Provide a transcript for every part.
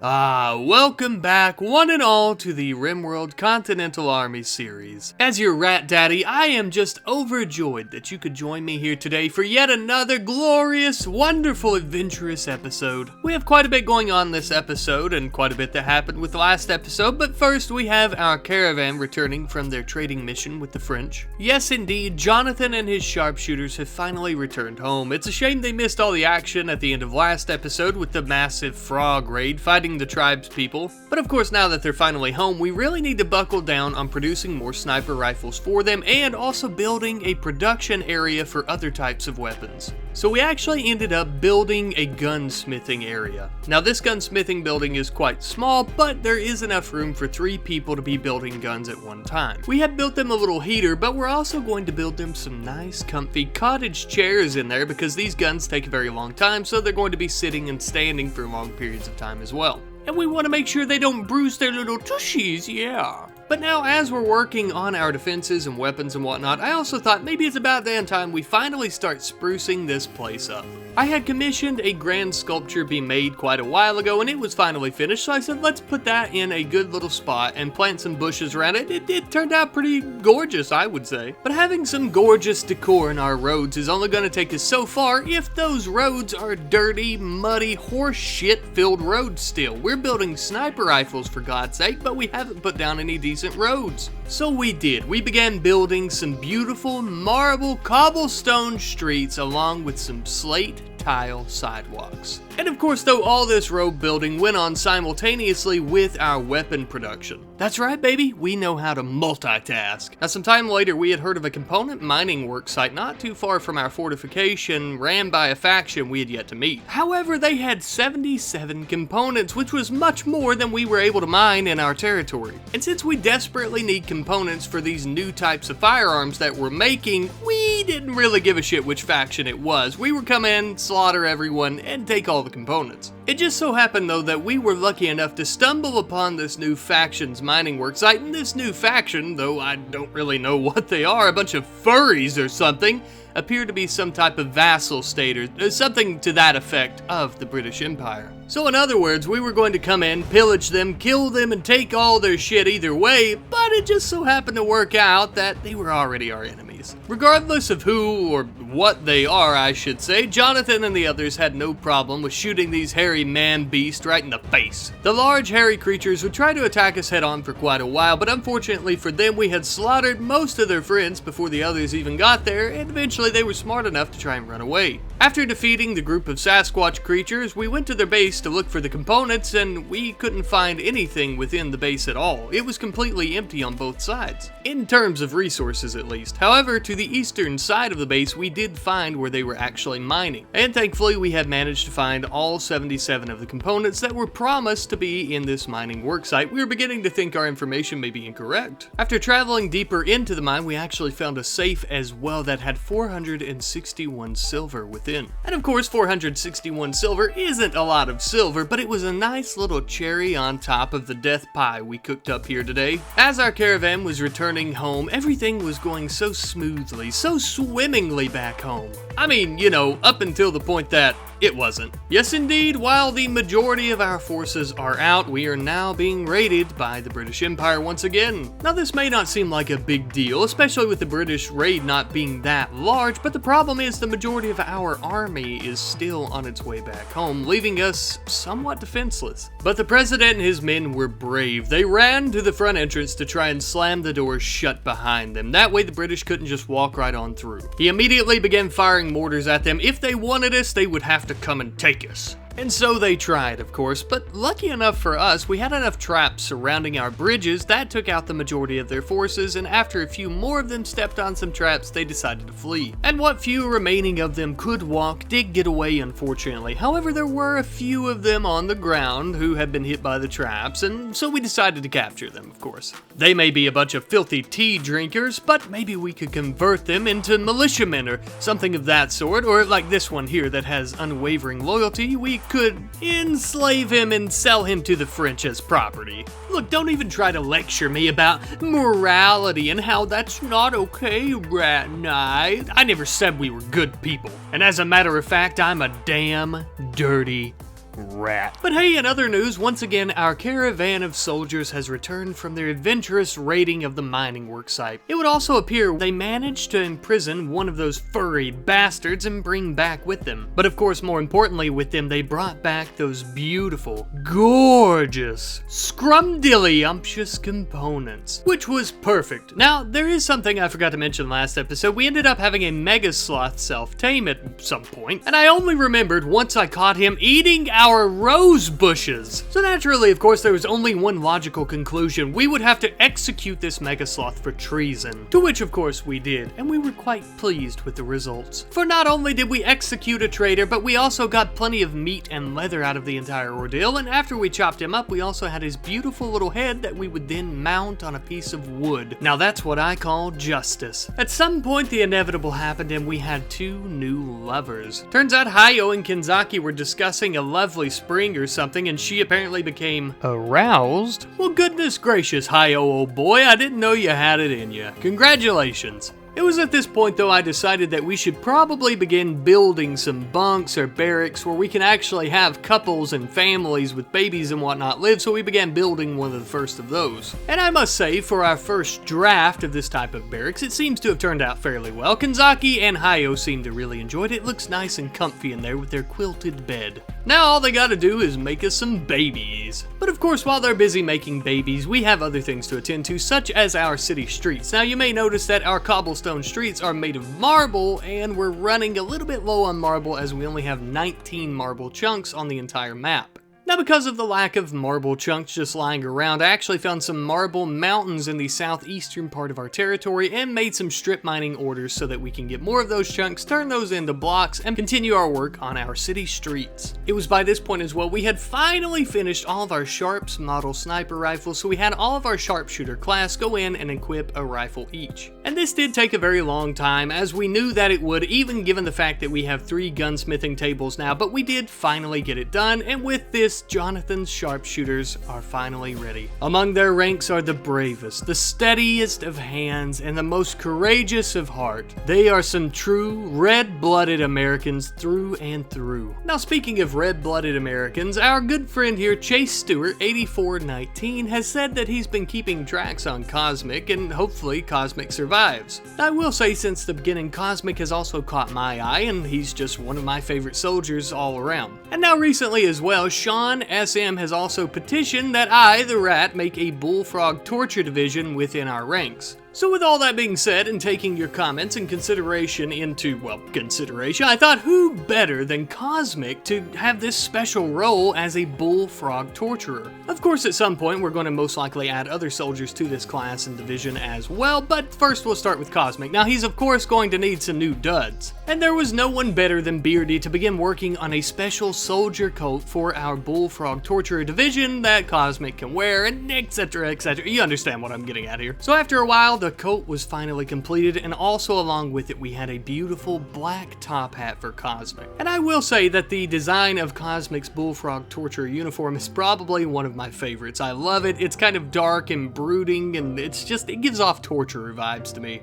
Welcome back, one and all, to the RimWorld Continental Army series. As your rat daddy, I am just overjoyed that you could join me here today for yet another glorious, wonderful, adventurous episode. We have quite a bit going on this episode, and quite a bit that happened with the last episode, but first we have our Caravan returning from their trading mission with the French. Yes, indeed, Jonathan and his sharpshooters have finally returned home. It's a shame they missed all the action at the end of last episode with the massive frog raid fighting the tribes people, but of course now that they're finally home, we really need to buckle down on producing more sniper rifles for them and also building a production area for other types of weapons. So we actually ended up building a gunsmithing area. Now this gunsmithing building is quite small, but there is enough room for 3 people to be building guns at one time. We have built them a little heater, but we're also going to build them some nice comfy cottage chairs in there because these guns take a very long time, so they're going to be sitting and standing for long periods of time as well. And we want to make sure they don't bruise their little tushies, yeah. But now, as we're working on our defenses and weapons and whatnot, I also thought maybe it's about damn time we finally start sprucing this place up. I had commissioned a grand sculpture be made quite a while ago, and it was finally finished, so I said let's put that in a good little spot and plant some bushes around it. It turned out pretty gorgeous, I would say. But having some gorgeous decor in our roads is only going to take us so far if those roads are dirty, muddy, horse shit filled roads still. We're building sniper rifles for God's sake, but we haven't put down any decent roads. So we did. We began building some beautiful marble cobblestone streets along with some slate tile sidewalks. And of course, though, all this road building went on simultaneously with our weapon production. That's right, baby, we know how to multitask. Now, some time later, we had heard of a component mining work site not too far from our fortification ran by a faction we had yet to meet. However, they had 77 components, which was much more than we were able to mine in our territory. And since we desperately need components for these new types of firearms that we're making, we didn't really give a shit which faction it was. We would come in, slaughter everyone, and take all the components. It just so happened though that we were lucky enough to stumble upon this new faction's mining work site, and this new faction, though I don't really know what they are, a bunch of furries or something, appear to be some type of vassal state or something to that effect of the British Empire. So in other words, we were going to come in, pillage them, kill them, and take all their shit either way, but it just so happened to work out that they were already our enemies. Regardless of who or what they are, I should say, Jonathan and the others had no problem with shooting these hairy man-beasts right in the face. The large hairy creatures would try to attack us head-on for quite a while, but unfortunately for them, we had slaughtered most of their friends before the others even got there, and eventually they were smart enough to try and run away. After defeating the group of Sasquatch creatures, we went to their base to look for the components, and we couldn't find anything within the base at all. It was completely empty on both sides, in terms of resources at least. However, to the eastern side of the base, we did find where they were actually mining, and thankfully we had managed to find all 77 of the components that were promised to be in this mining worksite. We were beginning to think our information may be incorrect. After traveling deeper into the mine, we actually found a safe as well that had 461 silver within. And of course, 461 silver isn't a lot of silver, but it was a nice little cherry on top of the death pie we cooked up here today. As our caravan was returning home, everything was going so smoothly, so swimmingly back home. I mean, you know, up until the point that it wasn't. Yes, indeed, while the majority of our forces are out, we are now being raided by the British Empire once again. Now, this may not seem like a big deal, especially with the British raid not being that large, but the problem is the majority of our army is still on its way back home, leaving us somewhat defenseless. But the president and his men were brave. They ran to the front entrance to try and slam the doors shut behind them. That way the British couldn't just walk right on through. He immediately began firing mortars at them. If they wanted us, they would have to come and take us. And so they tried, of course, but lucky enough for us, we had enough traps surrounding our bridges that took out the majority of their forces, and after a few more of them stepped on some traps, they decided to flee. And what few remaining of them could walk did get away, unfortunately. However, there were a few of them on the ground who had been hit by the traps, and so we decided to capture them, of course. They may be a bunch of filthy tea drinkers, but maybe we could convert them into militiamen or something of that sort, or like this one here that has unwavering loyalty, we could enslave him and sell him to the French as property. Look, don't even try to lecture me about morality and how that's not okay, Rat Knight. I never said we were good people. And as a matter of fact, I'm a damn dirty rat. But hey, in other news, once again, our caravan of soldiers has returned from their adventurous raiding of the mining worksite. It would also appear they managed to imprison one of those furry bastards and bring back with them. But of course, more importantly with them, they brought back those beautiful, gorgeous, scrumdiddlyumptious components, which was perfect. Now, there is something I forgot to mention last episode. We ended up having a megasloth self-tame at some point, and I only remembered once I caught him eating our rose bushes. So naturally, of course, there was only one logical conclusion. We would have to execute this megasloth for treason, to which of course we did, and we were quite pleased with the results. For not only did we execute a traitor, but we also got plenty of meat and leather out of the entire ordeal, and after we chopped him up, we also had his beautiful little head that we would then mount on a piece of wood. Now that's what I call justice. At some point, the inevitable happened and we had two new lovers. Turns out Hayo and Kenzaki were discussing a lovely spring or something, and she apparently became aroused. Well, goodness gracious, Hayo, old boy, I didn't know you had it in you. Congratulations. It was at this point, though, I decided that we should probably begin building some bunks or barracks where we can actually have couples and families with babies and whatnot live, so we began building one of the first of those. And I must say, for our first draft of this type of barracks, it seems to have turned out fairly well. Kenzaki and Hayo seem to really enjoy it. It looks nice and comfy in there with their quilted bed. Now all they gotta do is make us some babies. But of course, while they're busy making babies, we have other things to attend to, such as our city streets. Now you may notice that our cobblestone streets are made of marble, and we're running a little bit low on marble as we only have 19 marble chunks on the entire map. Now, because of the lack of marble chunks just lying around, I actually found some marble mountains in the southeastern part of our territory and made some strip mining orders so that we can get more of those chunks, turn those into blocks, and continue our work on our city streets. It was by this point as well, we had finally finished all of our Sharps model sniper rifles, so we had all of our sharpshooter class go in and equip a rifle each. And this did take a very long time, as we knew that it would, even given the fact that we have 3 gunsmithing tables now, but we did finally get it done, and with this, Jonathan's sharpshooters are finally ready. Among their ranks are the bravest, the steadiest of hands, and the most courageous of heart. They are some true red-blooded Americans through and through. Now, speaking of red-blooded Americans, our good friend here, Chase Stewart, 8419, has said that he's been keeping tracks on Cosmic, and hopefully Cosmic survives. I will say, since the beginning, Cosmic has also caught my eye, and he's just one of my favorite soldiers all around. And now recently as well, Sean SM has also petitioned that I, the Rat, make a bullfrog torture division within our ranks. So with all that being said, and taking your comments and consideration into, well, consideration, I thought who better than Cosmic to have this special role as a bullfrog torturer. Of course, at some point, we're going to most likely add other soldiers to this class and division as well, but first we'll start with Cosmic. Now, he's of course going to need some new duds. And there was no one better than Beardy to begin working on a special soldier coat for our bullfrog torturer division that Cosmic can wear, and etc, etc. You understand what I'm getting at here. So after a while, the coat was finally completed, and also along with it we had a beautiful black top hat for Cosmic. And I will say that the design of Cosmic's bullfrog torture uniform is probably one of my favorites. I love it. It's kind of dark and brooding, and it gives off torturer vibes to me.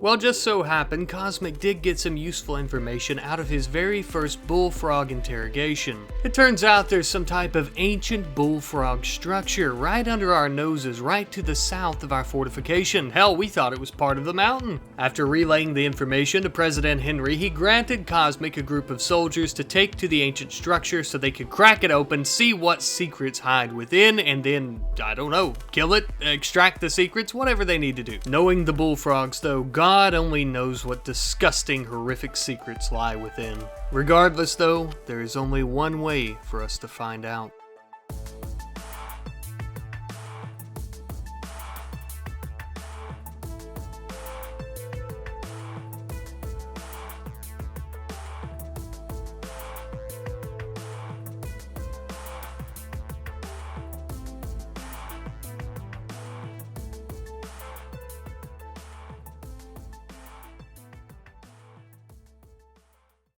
Well, just so happened, Cosmic did get some useful information out of his very first bullfrog interrogation. It turns out there's some type of ancient bullfrog structure right under our noses, right to the south of our fortification. Hell, we thought it was part of the mountain. After relaying the information to President Henry, he granted Cosmic a group of soldiers to take to the ancient structure so they could crack it open, see what secrets hide within, and then, I don't know, kill it, extract the secrets, whatever they need to do. Knowing the bullfrogs, though, God only knows what disgusting, horrific secrets lie within. Regardless, though, there is only one way for us to find out.